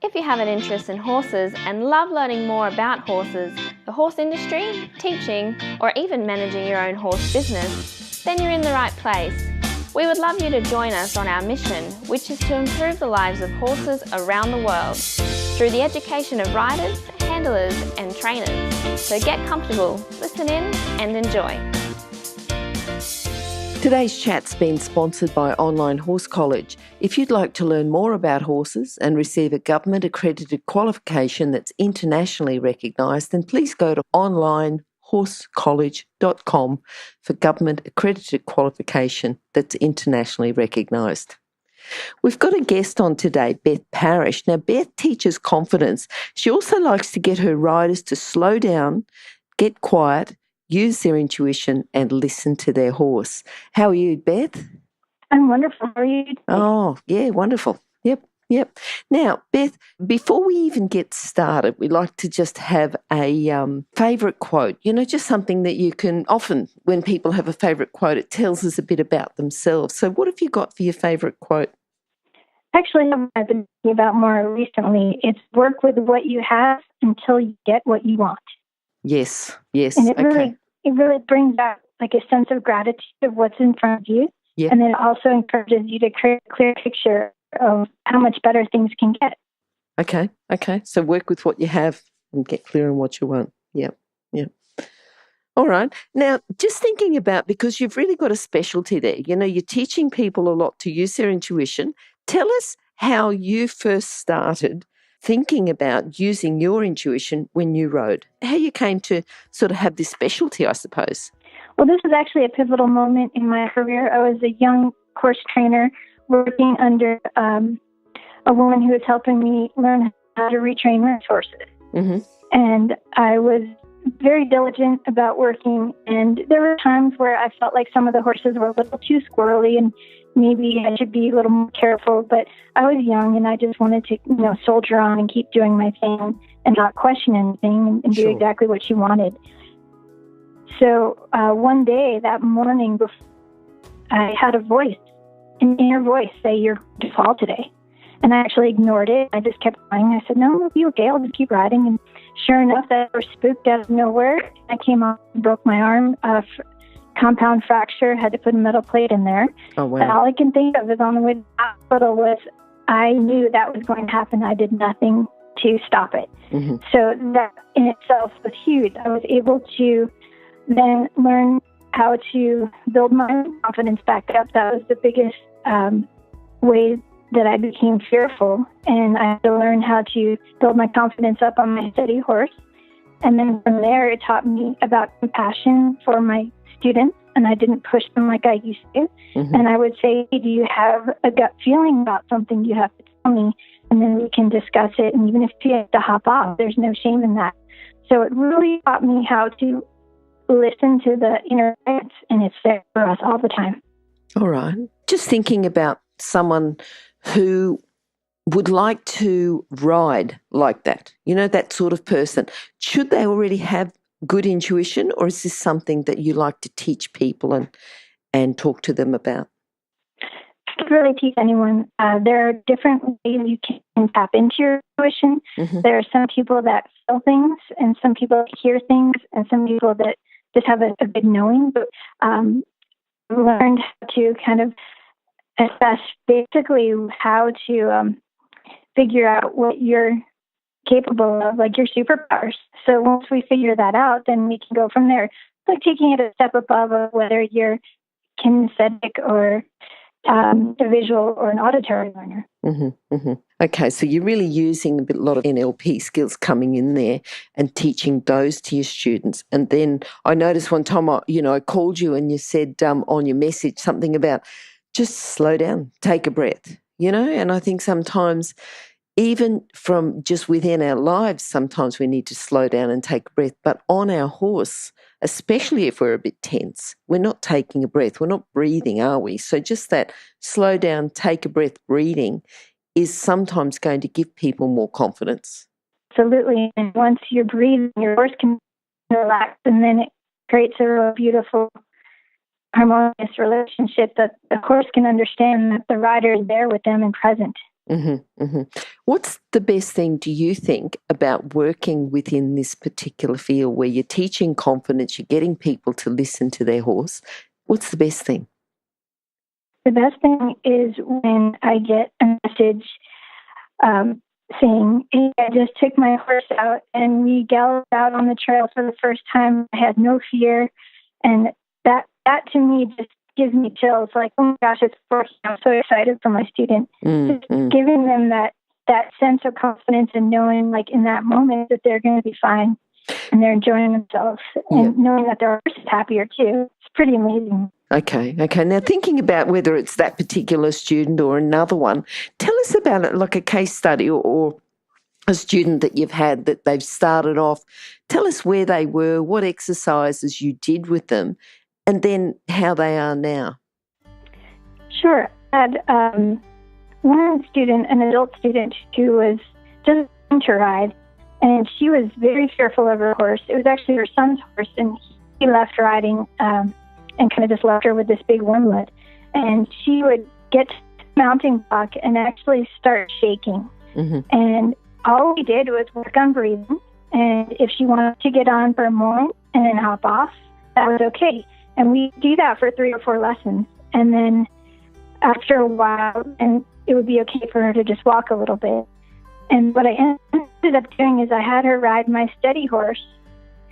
If you have an interest in horses and love learning more about horses, the horse industry, teaching, or even managing your own horse business, then you're in the right place. We would love you to join us on our mission, which is to improve the lives of horses around the world through the education of riders, handlers, and trainers. So get comfortable, listen in, and enjoy. Today's chat's been sponsored by Online Horse College. If you'd like to learn more about horses and receive a government-accredited qualification that's internationally recognised, then please go to onlinehorsecollege.com for government-accredited qualification that's internationally recognised. We've got a guest on today, Beth Parrish. Now, Beth teaches confidence. She also likes to get her riders to slow down, get quiet, use their intuition and listen to their horse. How are you, Beth? I'm wonderful. How are you? Oh, yeah, wonderful. Yep. Now, Beth, before we even get started, we like to just have a favourite quote, just something that you can, often when people have a favourite quote, it tells us a bit about themselves. So what have you got for your favourite quote? Actually, I've been thinking about more recently. It's work with what you have until you get what you want. Yes. And it really brings out like a sense of gratitude of what's in front of you. Yeah. And then it also encourages you to create a clear picture of how much better things can get. Okay. So work with what you have and get clear on what you want. Yep. All right. Now, just thinking about, because you've really got a specialty there, you're teaching people a lot to use their intuition. Tell us how you first started thinking about using your intuition when you rode, how you came to sort of have this specialty, I suppose. Well, this was actually a pivotal moment in my career. I was a young horse trainer working under a woman who was helping me learn how to retrain race horses. Mm-hmm. And I was very diligent about working, and there were times where I felt like some of the horses were a little too squirrely and maybe I should be a little more careful, but I was young and I just wanted to, soldier on and keep doing my thing and not question anything and do exactly what she wanted. So one day, that morning, I had an inner voice say, "You're going to fall today." And I actually ignored it. I just kept going. I said, "No, it'll be okay. I'll just keep riding." And sure enough, that was spooked out of nowhere. I came off and broke my arm. Compound fracture, had to put a metal plate in there. Oh, wow. And all I can think of is on the way to the hospital was I knew that was going to happen. I did nothing to stop it. Mm-hmm. So that in itself was huge. I was able to then learn how to build my confidence back up. That was the biggest way that I became fearful. And I had to learn how to build my confidence up on my steady horse. And then from there, it taught me about compassion for my students, and I didn't push them like I used to. Mm-hmm. And I would say, "Do you have a gut feeling about something? You have to tell me, and then we can discuss it. And even if you have to hop off, there's no shame in that." So it really taught me how to listen to the inner voice, and it's there for us all the time. All right. Just thinking about someone who would like to ride like that, that sort of person. Should they already have good intuition, or is this something that you like to teach people and talk to them about? I could really teach anyone. There are different ways you can tap into your intuition. Mm-hmm. There are some people that feel things, and some people that hear things, and some people that just have a good knowing. But learned how to kind of assess basically how to figure out what you're capable of, like your superpowers. So once we figure that out, then we can go from there. It's like taking it a step above of whether you're kinesthetic or a visual or an auditory learner. Mm-hmm, mm-hmm. Okay, so you're really using a lot of NLP skills coming in there and teaching those to your students. And then I noticed one time, I called you and you said on your message something about just slow down, take a breath, and I think sometimes even from just within our lives, sometimes we need to slow down and take a breath. But on our horse, especially if we're a bit tense, we're not taking a breath. We're not breathing, are we? So just that slow down, take a breath breathing is sometimes going to give people more confidence. Absolutely. And once you're breathing, your horse can relax, and then it creates a real beautiful, harmonious relationship that the horse can understand that the rider is there with them and present. What's the best thing, do you think, about working within this particular field where you're teaching confidence, you're getting people to listen to their horse? What's the best thing? The best thing is when I get a message saying, hey, I just took my horse out and we galloped out on the trail for the first time. I had no fear. And that to me just gives me chills. Like, oh my gosh, it's working. I'm so excited for my student. Just giving them that sense of confidence and knowing, like, in that moment that they're going to be fine and they're enjoying themselves and knowing that their horse is happier too. It's pretty amazing. Okay. Now, thinking about whether it's that particular student or another one, tell us about it, like a case study or a student that you've had that they've started off. Tell us where they were, what exercises you did with them, and then how they are now. Sure. I had one student, an adult student, who was just learning to ride, and she was very fearful of her horse. It was actually her son's horse, and he left riding and kind of just left her with this big wormlet. And she would get to the mounting block and actually start shaking. And all we did was work on breathing. And if she wanted to get on for a moment and then hop off, that was okay. And we do that for 3 or 4 lessons. And then after a while, and it would be okay for her to just walk a little bit. And what I ended up doing is I had her ride my steady horse,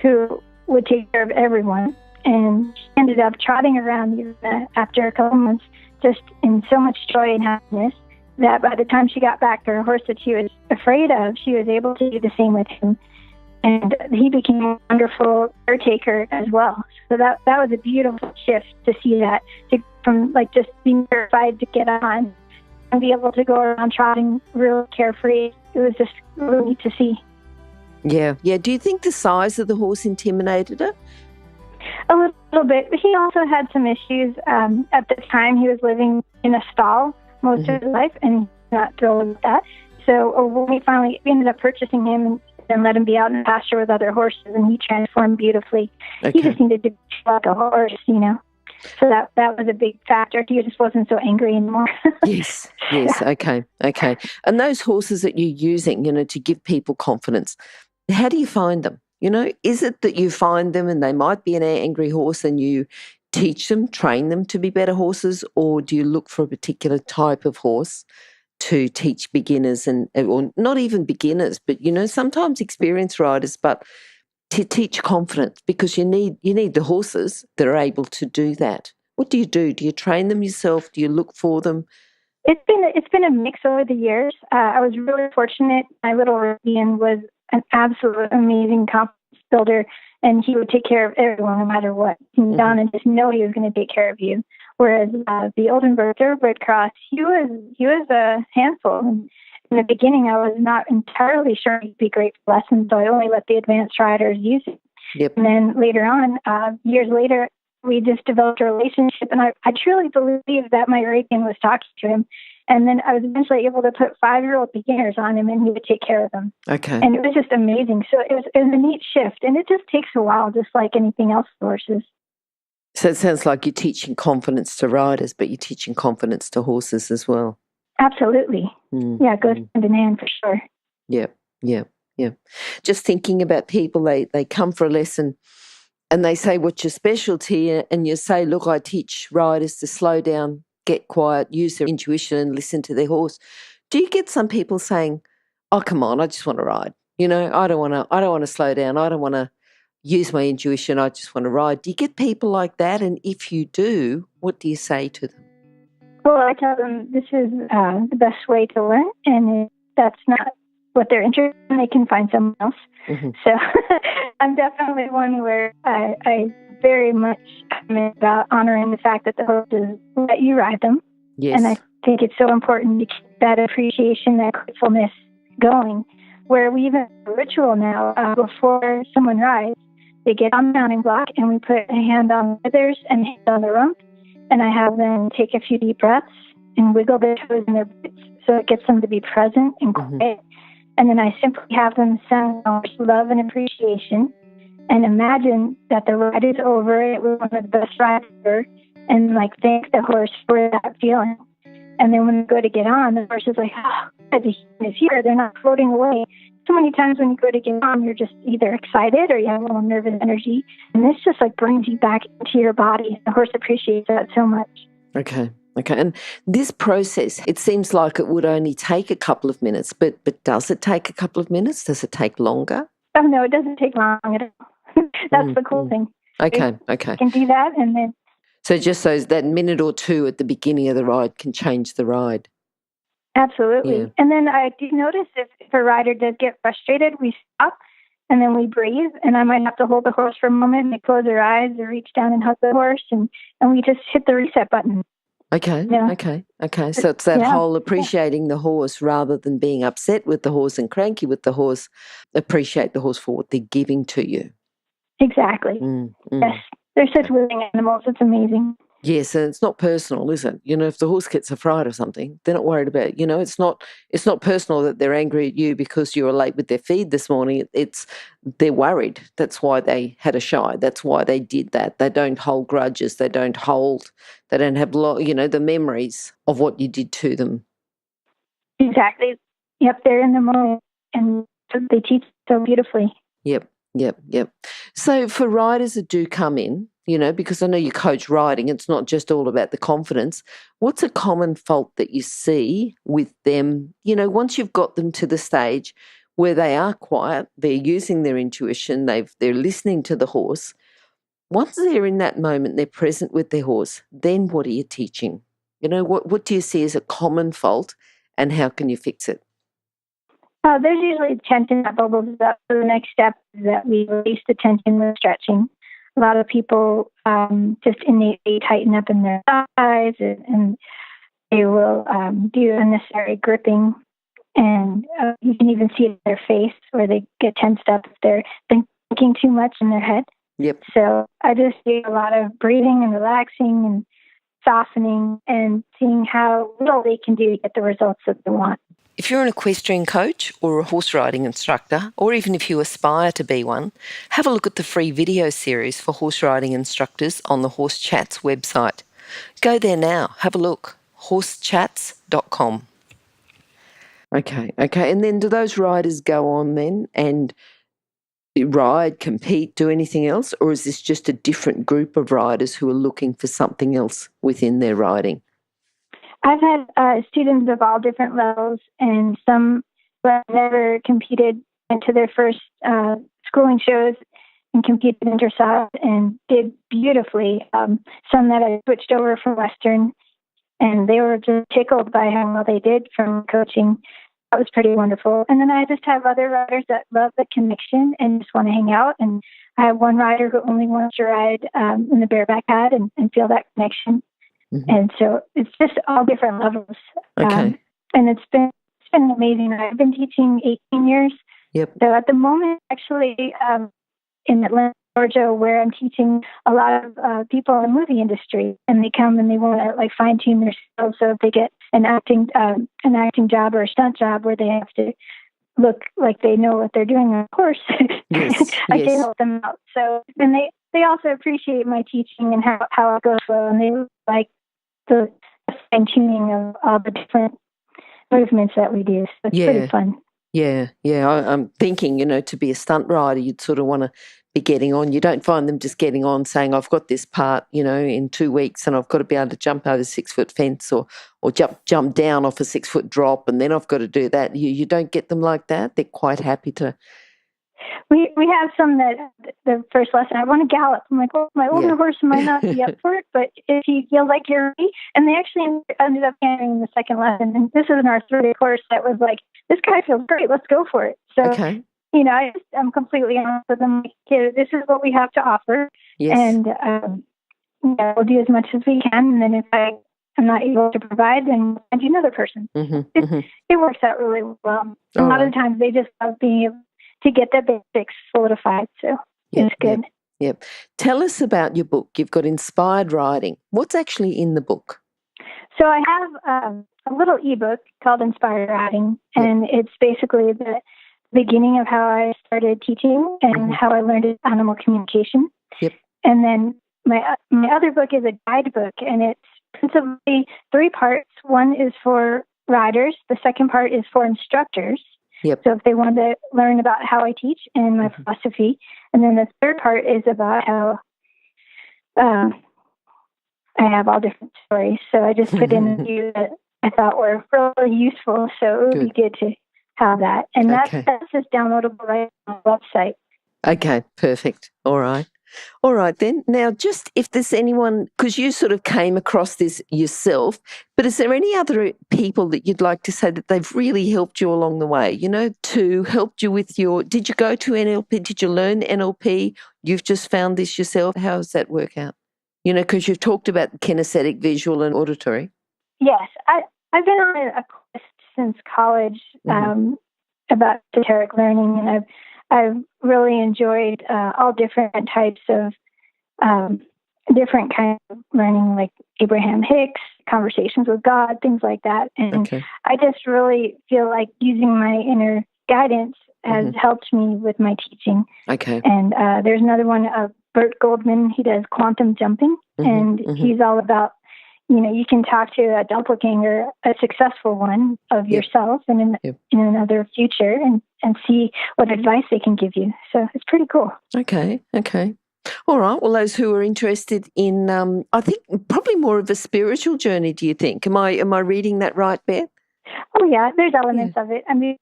who would take care of everyone. And she ended up trotting around after a couple months, just in so much joy and happiness, that by the time she got back to her horse that she was afraid of, she was able to do the same with him. And he became a wonderful caretaker as well. So that was a beautiful shift to see that, from like just being terrified to get on and be able to go around trotting real carefree. It was just really neat to see. Yeah. Do you think the size of the horse intimidated her? A little bit. He also had some issues. At the time, he was living in a stall most of his life, and he's not thrilled with that. So when we ended up purchasing him and let him be out in the pasture with other horses, and he transformed beautifully. Okay. He just needed to be like a horse, So that was a big factor. He just wasn't so angry anymore. Yes. Okay. And those horses that you're using, to give people confidence, how do you find them? Is it that you find them and they might be an angry horse and you teach them, train them to be better horses, or do you look for a particular type of horse to teach beginners or not even beginners, but, sometimes experienced riders, but to teach confidence, because you need the horses that are able to do that. What do you do? Do you train them yourself? Do you look for them? It's been a mix over the years. I was really fortunate. My little Rivian was an absolute amazing confidence builder, and he would take care of everyone no matter what. He was down and just know he was going to take care of you. Whereas the Oldenburg Thoroughbred Cross, he was a handful. And in the beginning, I was not entirely sure he'd be great for lessons, so I only let the advanced riders use it. Yep. And then later on, years later, we just developed a relationship, and I truly believe that my Arabian was talking to him. And then I was eventually able to put 5-year-old beginners on him, and he would take care of them. Okay. And it was just amazing. So it was a neat shift, and it just takes a while, just like anything else with horses. So it sounds like you're teaching confidence to riders, but you're teaching confidence to horses as well. Absolutely. Yeah, it goes hand in hand for sure. Yeah. Just thinking about people, they come for a lesson and they say, what's your specialty? And you say, look, I teach riders to slow down, get quiet, use their intuition and listen to their horse. Do you get some people saying, oh, come on, I just want to ride. I don't want to slow down. I don't want to use my intuition. I just want to ride. Do you get people like that? And if you do, what do you say to them? Well, I tell them this is the best way to learn, and if that's not what they're interested in, they can find someone else. So I'm definitely one where I very much am about honoring the fact that the horses let you ride them. Yes. And I think it's so important to keep that appreciation, that gratefulness going, where we even have a ritual now before someone rides. They get on the mounting block, and we put a hand on the withers and a hand on the rump. And I have them take a few deep breaths and wiggle their toes in their boots so it gets them to be present and quiet. And then I simply have them send love and appreciation and imagine that the ride is over. It was one of the best rides ever. And thank the horse for that feeling. And then when you go to get on, the horse is like, oh, the human is here. They're not floating away. So many times when you go to get on, you're just either excited or you have a little nervous energy. And this just like brings you back into your body. The horse appreciates that so much. Okay. And this process, it seems like it would only take a couple of minutes, but does it take a couple of minutes? Does it take longer? Oh, no, it doesn't take long at all. That's the cool thing. Okay. You can do that, and then... So just that minute or two at the beginning of the ride can change the ride. Absolutely. Yeah. And then I do notice if a rider does get frustrated, we stop and then we breathe. And I might have to hold the horse for a moment. They close their eyes or reach down and hug the horse, and we just hit the reset button. Okay. Yeah. Okay. So it's that whole appreciating the horse rather than being upset with the horse and cranky with the horse. Appreciate the horse for what they're giving to you. Exactly. Yes. They're such willing animals. It's amazing. Yes, and it's not personal, is it? If the horse gets a fright or something, they're not worried about it. It's not personal that they're angry at you because you were late with their feed this morning. They're worried. That's why they had a shy. That's why they did that. They don't hold grudges. They don't have the memories of what you did to them. Exactly. Yep, they're in the moment, and they teach so beautifully. Yep. So for riders that do come in, because I know you coach riding, it's not just all about the confidence. What's a common fault that you see with them, once you've got them to the stage where they are quiet, they're using their intuition, they're listening to the horse. Once they're in that moment, they're present with their horse, then what are you teaching? What do you see as a common fault and how can you fix it? There's usually tension that bubbles up. So the next step is that we release the tension with stretching. A lot of people just innately tighten up in their thighs, and they will do unnecessary gripping. And you can even see it in their face where they get tensed up if they're thinking too much in their head. Yep. So I just do a lot of breathing and relaxing and softening and seeing how little they can do to get the results that they want. If you're an equestrian coach or a horse riding instructor, or even if you aspire to be one, have a look at the free video series for horse riding instructors on the Horse Chats website. Go there now, have a look, horsechats.com. Okay. And then do those riders go on then and ride, compete, do anything else? Or is this just a different group of riders who are looking for something else within their riding? I've had students of all different levels, and some who have never competed went to their first schooling shows and competed in dressage and did beautifully. Some that I switched over from Western, and they were just tickled by how well they did from coaching. That was pretty wonderful. And then I just have other riders that love the connection and just want to hang out. And I have one rider who only wants to ride in the bareback pad and feel that connection. Mm-hmm. And so it's just all different levels. Okay. And it's been amazing. I've been teaching 18 years. Yep. So at the moment, actually, in Atlanta, Georgia, where I'm teaching a lot of people in the movie industry, and they come and they want to fine tune their skills. So if they get an acting job or a stunt job where they have to look like they know what they're doing, of course, I can help them out. So and they also appreciate my teaching and how it goes well, and they like the fine tuning of all the different movements that we do. So it's pretty fun. Yeah. I'm thinking, to be a stunt rider, you'd sort of want to be getting on. You don't find them just getting on saying, I've got this part, in 2 weeks and I've got to be able to jump over a 6-foot fence or jump down off a 6-foot drop and then I've got to do that. You don't get them like that. They're quite happy to. We have some that the first lesson, I want to gallop. I'm like, well, my older horse might not be up for it, but if he feels like you're ready. And they actually ended up handling the second lesson. And this is an arthritic horse that was like, this guy feels great. Let's go for it. So, I'm completely honest with them. This is what we have to offer. Yes. And we'll do as much as we can. And then if I'm not able to provide, then we'll find you another person. It works out really well. A lot of times they just love being able to get their basics solidified. So it's good. Yep. Tell us about your book. You've got Inspired Riding. What's actually in the book? So I have a little ebook called Inspired Riding, and it's basically the beginning of how I started teaching and how I learned animal communication. Yep. And then my other book is a guidebook, and it's principally three parts. One is for riders. The second part is for instructors. Yep. So if they want to learn about how I teach and my philosophy. And then the third part is about how I have all different stories. So I just put in a few that I thought were really useful. So it would be good to have that. And that's just downloadable right on the website. Okay, perfect. All right. All right then. Now, just if there's anyone, because you sort of came across this yourself, but is there any other people that you'd like to say that they've really helped you along the way, to help you with did you go to NLP? Did you learn NLP? You've just found this yourself. How does that work out? Because you've talked about kinesthetic, visual and auditory. Yes. I've been on a quest since college about esoteric learning, and I've really enjoyed all different types of different kinds of learning, like Abraham Hicks, conversations with God, things like that. And I just really feel like using my inner guidance has helped me with my teaching. Okay. And there's another one, Bert Goldman. He does quantum jumping, and he's all about, you can talk to a doppelganger, a successful one of yourself and in another future and see what advice they can give you. So it's pretty cool. Okay. All right. Well, those who are interested in, I think probably more of a spiritual journey, do you think? Am I reading that right, Beth? Oh, yeah. There's elements of it. I mean,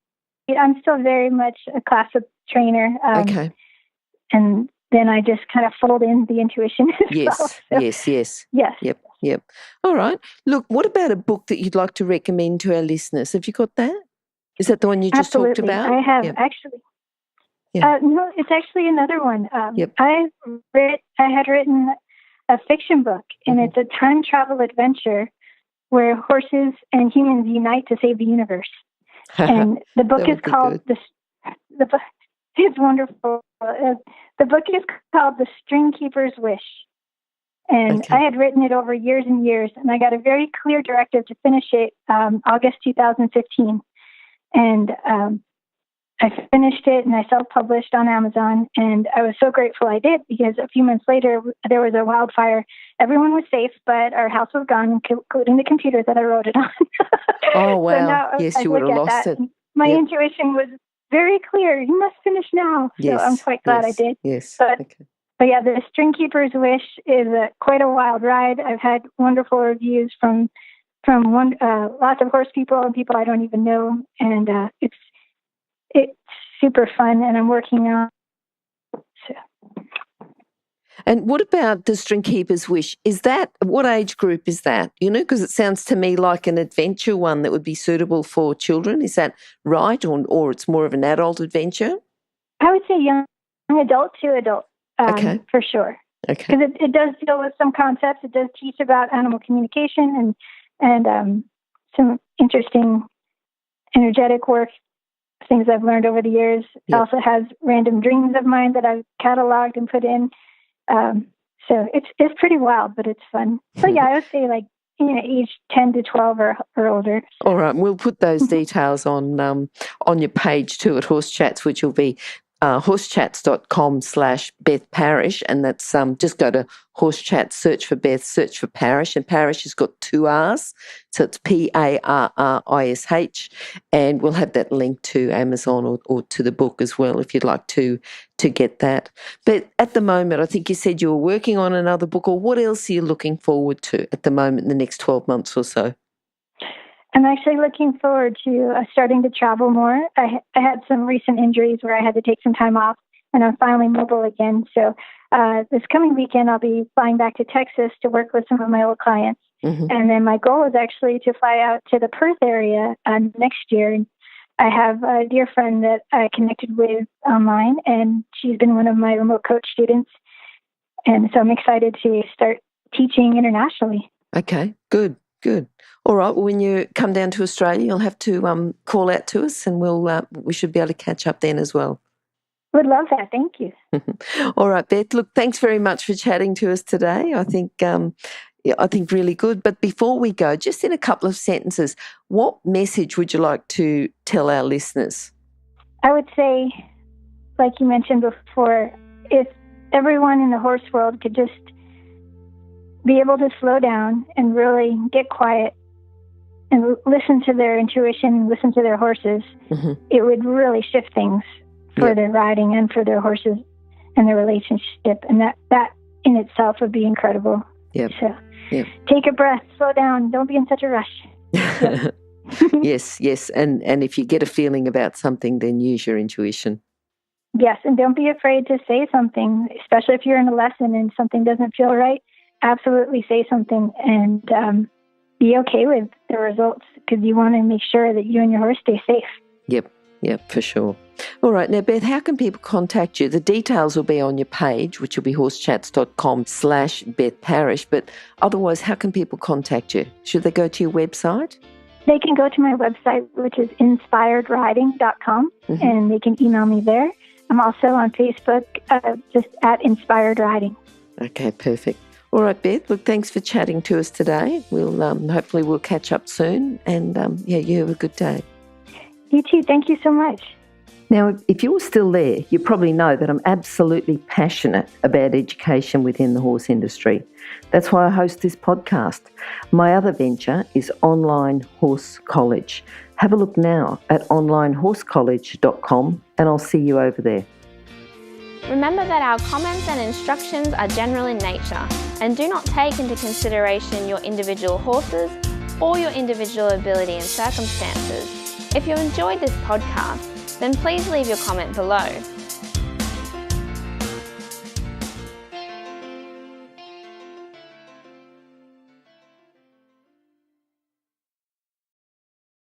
I'm still very much a classic trainer. And then I just kind of fold in the intuition as well. Yes. Yep. All right. Look, what about a book that you'd like to recommend to our listeners? Have you got that? Is that the one you just talked about? I have actually. No, it's actually another one. I had written a fiction book, and it's a time travel adventure where horses and humans unite to save the universe. And the book is called it's wonderful. The book is called The String Keeper's Wish. And I had written it over years and years, and I got a very clear directive to finish it August 2015. And I finished it, and I self-published on Amazon, and I was so grateful I did, because a few months later, there was a wildfire. Everyone was safe, but our house was gone, including the computer that I wrote it on. Oh, wow. So now yes, you would have lost it. My intuition was very clear. You must finish now. So I'm quite glad I did. Yes. But yeah, The String Keeper's Wish is quite a wild ride. I've had wonderful reviews from lots of horse people and people I don't even know, and it's super fun, and I'm working on. So. And what about The String Keeper's Wish? What age group is that? Because it sounds to me like an adventure one that would be suitable for children. Is that right, or it's more of an adult adventure? I would say young adult to adult. For sure. Okay. Because it does deal with some concepts. It does teach about animal communication and some interesting energetic work, things I've learned over the years. It also has random dreams of mine that I've cataloged and put in. So it's pretty wild, but it's fun. So yeah, I would say age 10 to 12 or older. All right. We'll put those details on your page too at Horse Chats, which will be horsechats.com/Beth Parrish, and that's just go to Horse Chats, search for Beth, search for Parrish, and Parrish has got 2 R's, so it's PARRISH, and we'll have that link to Amazon or to the book as well if you'd like to get that. But at the moment, I think you said you were working on another book, or what else are you looking forward to at the moment in the next 12 months or so? I'm actually looking forward to starting to travel more. I had some recent injuries where I had to take some time off, and I'm finally mobile again. So this coming weekend, I'll be flying back to Texas to work with some of my old clients. And then my goal is actually to fly out to the Perth area next year. And I have a dear friend that I connected with online, and she's been one of my remote coach students. And so I'm excited to start teaching internationally. Okay, good. All right. Well, when you come down to Australia, you'll have to call out to us, and we should be able to catch up then as well. Would love that. Thank you. All right, Beth. Look, thanks very much for chatting to us today. I think really good. But before we go, just in a couple of sentences, what message would you like to tell our listeners? I would say, like you mentioned before, if everyone in the horse world could just be able to slow down and really get quiet and listen to their intuition, listen to their horses, it would really shift things for their riding and for their horses and their relationship. And that in itself would be incredible. Yep. So Yep. take a breath, slow down, don't be in such a rush. Yep. Yes. And if you get a feeling about something, then use your intuition. Yes, and don't be afraid to say something, especially if you're in a lesson and something doesn't feel right. Absolutely say something and be okay with the results, because you want to make sure that you and your horse stay safe. Yep, for sure. All right. Now, Beth, how can people contact you? The details will be on your page, which will be horsechats.com/Beth Parrish. But otherwise, how can people contact you? Should they go to your website? They can go to my website, which is inspiredriding.com, and they can email me there. I'm also on Facebook, just at Inspired Riding. Okay, perfect. All right, Beth, look, thanks for chatting to us today. We'll hopefully we'll catch up soon, and you have a good day. You too. Thank you so much. Now, if you're still there, you probably know that I'm absolutely passionate about education within the horse industry. That's why I host this podcast. My other venture is Online Horse College. Have a look now at onlinehorsecollege.com, and I'll see you over there. Remember that our comments and instructions are general in nature and do not take into consideration your individual horses or your individual ability and circumstances. If you enjoyed this podcast, then please leave your comment below.